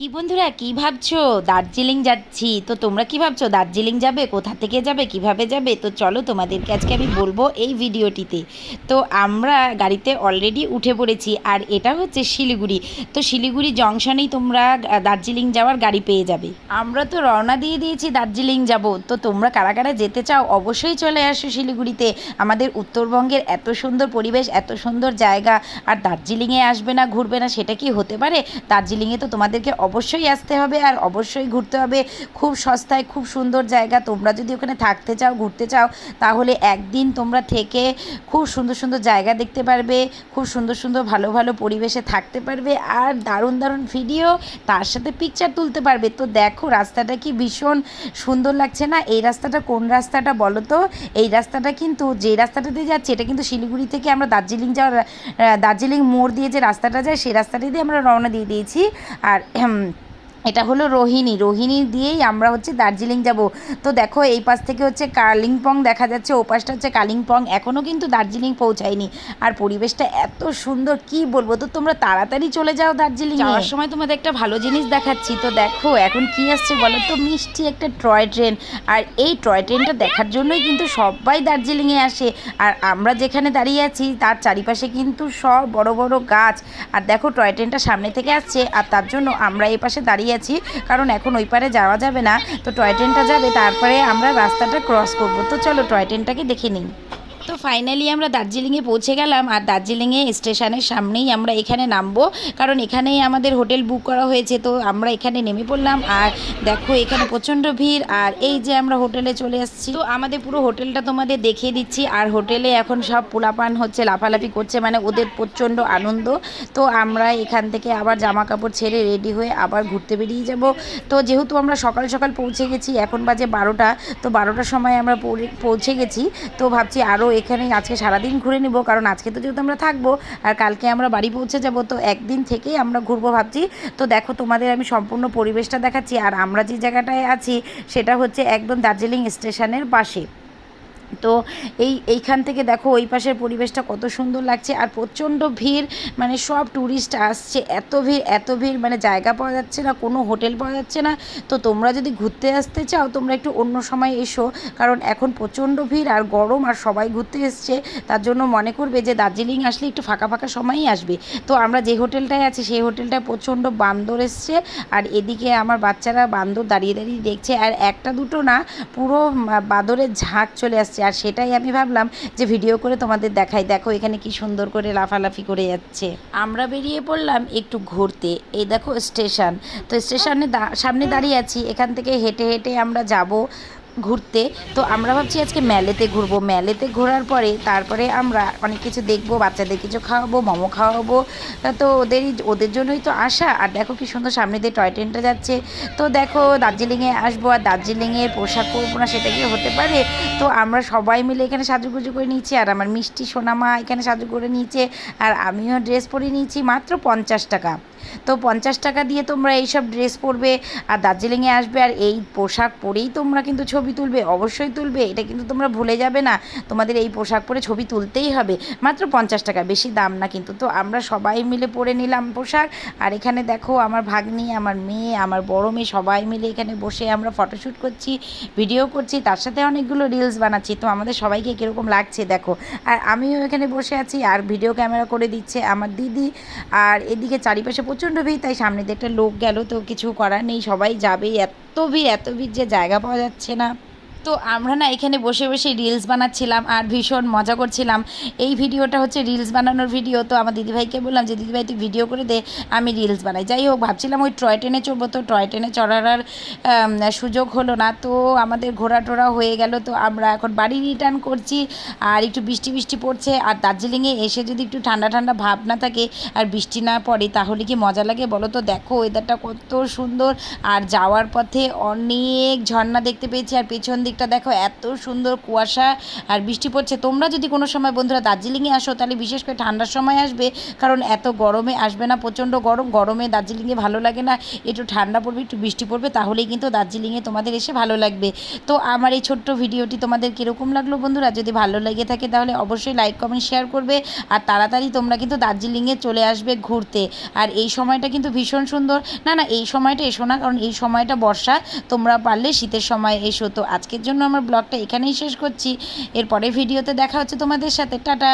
কি বন্ধুরা কি ভাবছো? দার্জিলিং যাচ্ছি। তো তোমরা কি ভাবছো দার্জিলিং যাবে? কোথা থেকে যাবে, কিভাবে যাবে? তো চলো তোমাদেরকে আজকে আমি বলবো এই ভিডিওটিতে। তো আমরা গাড়িতে অলরেডি উঠে পড়েছি আর এটা হচ্ছে শিলিগুড়ি। তো শিলিগুড়ি জংশনেই তোমরা দার্জিলিং যাওয়ার গাড়ি পেয়ে যাবে। আমরা তো রওনা দিয়ে দিয়েছি দার্জিলিং যাব। তো তোমরা কারা কারা যেতে চাও অবশ্যই চলে আসো শিলিগুড়িতে। আমাদের উত্তরবঙ্গের এত সুন্দর পরিবেশ, এত সুন্দর জায়গা, আর দার্জিলিংয়ে আসবে না, ঘুরবে না, সেটা কি হতে পারে? দার্জিলিংয়ে তো তোমাদেরকে অবশ্যই আসতে হবে আর অবশ্যই ঘুরতে হবে। খুব সস্তায় খুব সুন্দর জায়গা। তোমরা যদি ওখানে থাকতে চাও, ঘুরতে চাও, তাহলে একদিন তোমরা থেকে খুব সুন্দর সুন্দর জায়গা দেখতে পারবে, খুব সুন্দর সুন্দর ভালো ভালো পরিবেশে থাকতে পারবে, আর দারুণ দারুণ ভিডিও, তার সাথে পিকচার তুলতে পারবে। তো দেখো রাস্তাটা কি ভীষণ সুন্দর লাগছে না? এই রাস্তাটা কোন রাস্তাটা বলো তো? এই রাস্তাটা কিন্তু, যে রাস্তাটা দিয়ে যাচ্ছে, এটা কিন্তু শিলিগুড়ি থেকে আমরা দার্জিলিং যাওয়ার, দার্জিলিং মোড় দিয়ে যে রাস্তাটা যায় সেই রাস্তাটা দিয়ে আমরা রওনা দিয়ে দিয়েছি। আর এটা হলো রোহিণী দিয়েই আমরা হচ্ছে দার্জিলিং যাব। তো দেখো এই পাশ থেকে হচ্ছে কালিম্পং দেখা যাচ্ছে, ও পাশটা হচ্ছে কালিম্পং। এখনও কিন্তু দার্জিলিং পৌঁছায়নি। আর পরিবেশটা এত সুন্দর কি বলবো। তো তোমরা তাড়াতাড়ি চলে যাও দার্জিলিং। যাওয়ার সময় তোমাদের একটা ভালো জিনিস দেখাচ্ছি। তো দেখো এখন কি আসছে বলো তো? মিষ্টি একটা টয় ট্রেন। আর এই টয় ট্রেনটা দেখার জন্যই কিন্তু সবাই দার্জিলিংয়ে আসে। আর আমরা যেখানে দাঁড়িয়ে আছি তার চারিপাশে কিন্তু সব বড় বড় গাছ। আর দেখো টয় ট্রেনটা সামনে থেকে আসছে, আর তার জন্য আমরা এই পাশে দাঁড়িয়ে আছি, কারণ এখন ওই পারে যাওয়া যাবে না। তো টয় ট্রেনটা যাবে, তারপরে আমরা রাস্তাটা ক্রস করব। তো চলো টয় ট্রেনটাকে দেখে নিই। তো ফাইনালি আমরা দার্জিলিংয়ে পৌঁছে গেলাম, আর দার্জিলিংয়ে স্টেশনের সামনেই আমরা এখানে নামবো, কারণ এখানেই আমাদের হোটেল বুক করা হয়েছে। তো আমরা এখানে নেমে পড়লাম। আর দেখো এখানে প্রচণ্ড ভিড়, আর এই যে আমরা হোটেলে চলে আসছি। তো আমাদের পুরো হোটেলটা তোমাদের দেখিয়ে দিচ্ছি। আর হোটেলে এখন সব পোলাপান হচ্ছে, লাফালাফি করছে, মানে ওদের প্রচণ্ড আনন্দ। তো আমরা এখান থেকে আবার জামা কাপড় ছেড়ে রেডি হয়ে আবার ঘুরতে বেরিয়ে যাব। তো যেহেতু আমরা সকাল সকাল পৌঁছে গেছি, এখন বাজে 12টা, তো 12টার সময় আমরা পৌঁছে গেছি। তো ভাবছি আরও এখানে আজকে সারাদিন ঘুরে নেব, কারণ আজকে তো যেহেতু আমরা থাকবো আর কালকে আমরা বাড়ি পৌঁছে যাব, তো একদিন থেকেই আমরা ঘুরবো ভাবছি। তো দেখো তোমাদের আমি সম্পূর্ণ পরিবেশটা দেখাচ্ছি। আর আমরা যে জায়গাটায় আছি সেটা হচ্ছে একদম দার্জিলিং স্টেশনের পাশে। তো এইখান থেকে দেখো ওই পাশের পরিবেশটা কত সুন্দর লাগছে। আর প্রচণ্ড ভিড়, মানে সব ট্যুরিস্ট আসছে, এত ভিড়, মানে জায়গা পাওয়া যাচ্ছে না, কোনো হোটেল পাওয়া যাচ্ছে না। তো তোমরা যদি ঘুরতে আসতে চাও তোমরা একটু অন্য সময় এসো, কারণ এখন প্রচণ্ড ভিড় আর গরম, আর সবাই ঘুরতে এসছে। তার জন্য মনে করবে যে দার্জিলিং আসলে একটু ফাঁকা ফাঁকা সময়ই আসবে। তো আমরা যে হোটেলটায় আছি সেই হোটেলটায় প্রচণ্ড বান্দর এসছে, আর এদিকে আমার বাচ্চারা বান্দর দাঁড়িয়ে দাঁড়িয়ে দেখছে। আর একটা দুটো না, পুরো বাঁদরের ঝাঁক চলে আসছে। আর সেটাই আমি ভাবলাম যে ভিডিও করে তোমাদের দেখাই। দেখো এখানে কি সুন্দর করে লাফালাফি করে যাচ্ছে। আমরা বেরিয়ে পড়লাম একটু ঘুরতে। এই দেখো স্টেশন। তো স্টেশনে সামনে দাঁড়িয়ে আছি, এখান থেকে হেঁটে হেঁটে আমরা যাব ঘুরতে। তো আমরা ভাবছি আজকে মেলেতে ঘুরবো। মেলেতে ঘোরার পরে তারপরে আমরা অনেক কিছু দেখবো, বাচ্চাদের কিছু খাওয়াবো, মোমো খাওয়াবো। তো ওদের জন্যই তো আসা। আর দেখো কি সুন্দর সামনে দিয়ে টয় ট্রেনটা যাচ্ছে। তো দেখো দার্জিলিংয়ে আসবো আর দার্জিলিংয়ের পোশাক পরবো না, সেটা কি হতে পারে? তো আমরা সবাই মিলে এখানে সাজুগুজু করে নিয়েছি, আর আমার মিষ্টি সোনামা এখানে সাজু করে নিয়েছে, আর আমিও ড্রেস পরে নিয়েছি মাত্র 50 টাকা। তো 50 টাকা দিয়ে তোমরা এইসব ড্রেস পরবে আর দার্জিলিংয়ে আসবে, আর এই পোশাক পরেই তোমরা কিন্তু ছবি তুলবে, অবশ্যই তুলবে। এটা কিন্তু তোমরা ভুলে যাবে না, তোমাদের এই পোশাক পরে ছবি তুলতেই হবে। মাত্র 50 টাকা, বেশি দাম না কিন্তু। তো আমরা সবাই মিলে পরে নিলাম পোশাক। আর এখানে দেখো আমার ভাগ্নি, আমার মেয়ে, আমার বড় মেয়ে সবাই মিলে এখানে বসে আমরা ফটোশ্যুট করছি, ভিডিও করছি, তার সাথে অনেকগুলো রিলস বানাচ্ছি। তো আমাদের সবাইকে কীরকম লাগছে দেখো। আর আমিও এখানে বসে আছি আর ভিডিও ক্যামেরা করে দিচ্ছে আমার দিদি। আর এদিকে চারিপাশে প্রচণ্ড ভিড়, তাই সামনে দিয়ে একটা লোক গেল, তো কিছু করার নেই, সবাই যাবেই। এত ভিড় যে জায়গা পাওয়া যাচ্ছে না। তো আমরা না এখানে বসে বসে রিলস বানাচ্ছিলাম আর ভীষণ মজা করছিলাম। এই ভিডিওটা হচ্ছে রিলস বানানোর ভিডিও। তো আমার দিদিভাইকে বললাম যে দিদিভাই তুই ভিডিও করে দে, আমি রিলস বানাই। যাই হোক ভাবছিলাম ওই টয় ট্রেনে চড়বো, তো টয় ট্রেনে চড়ার আর সুযোগ হলো না। তো আমাদের ঘোরা টোরা হয়ে গেল। তো আমরা এখন বাড়ি রিটার্ন করছি। আর একটু বৃষ্টি বৃষ্টি পড়ছে। আর দার্জিলিংয়ে এসে যদি একটু ঠান্ডা ঠান্ডা ভাব না থাকে আর বৃষ্টি না পড়ে তাহলে কি মজা লাগে বলো তো? দেখো ওয়েদারটা কত সুন্দর। আর যাওয়ার পথে অনেক ঝর্ণা দেখতে পেয়েছি, আর পেছন দিকে চারদিকটা দেখো এত সুন্দর কুয়াশা আর বৃষ্টি পড়ছে। তোমরা যদি কোনো সময় বন্ধুরা দার্জিলিংয়ে আসো তাহলে বিশেষ করে ঠান্ডার সময় আসবে, কারণ এত গরমে আসবে না, প্রচণ্ড গরমে দার্জিলিংয়ে ভালো লাগে না। একটু ঠান্ডা পড়বে, একটু বৃষ্টি পড়বে, তাহলেই কিন্তু দার্জিলিংয়ে তোমাদের এসে ভালো লাগবে। তো আমার এই ছোট্ট ভিডিওটি তোমাদের কীরকম লাগলো বন্ধুরা? যদি ভালো লেগে থাকে তাহলে অবশ্যই লাইক কমেন্ট শেয়ার করবে, আর তাড়াতাড়ি তোমরা কিন্তু দার্জিলিংয়ে চলে আসবে ঘুরতে। আর এই সময়টা কিন্তু ভীষণ সুন্দর। না এই সময়টা এসো না, কারণ এই সময়টা বর্ষা, তোমরা পারলে শীতের সময় এসো। তো আজকের জন্য আমার ব্লগটা এখানেই শেষ করছি, এরপরে ভিডিওতে দেখা হচ্ছে তোমাদের সাথে। টাটা।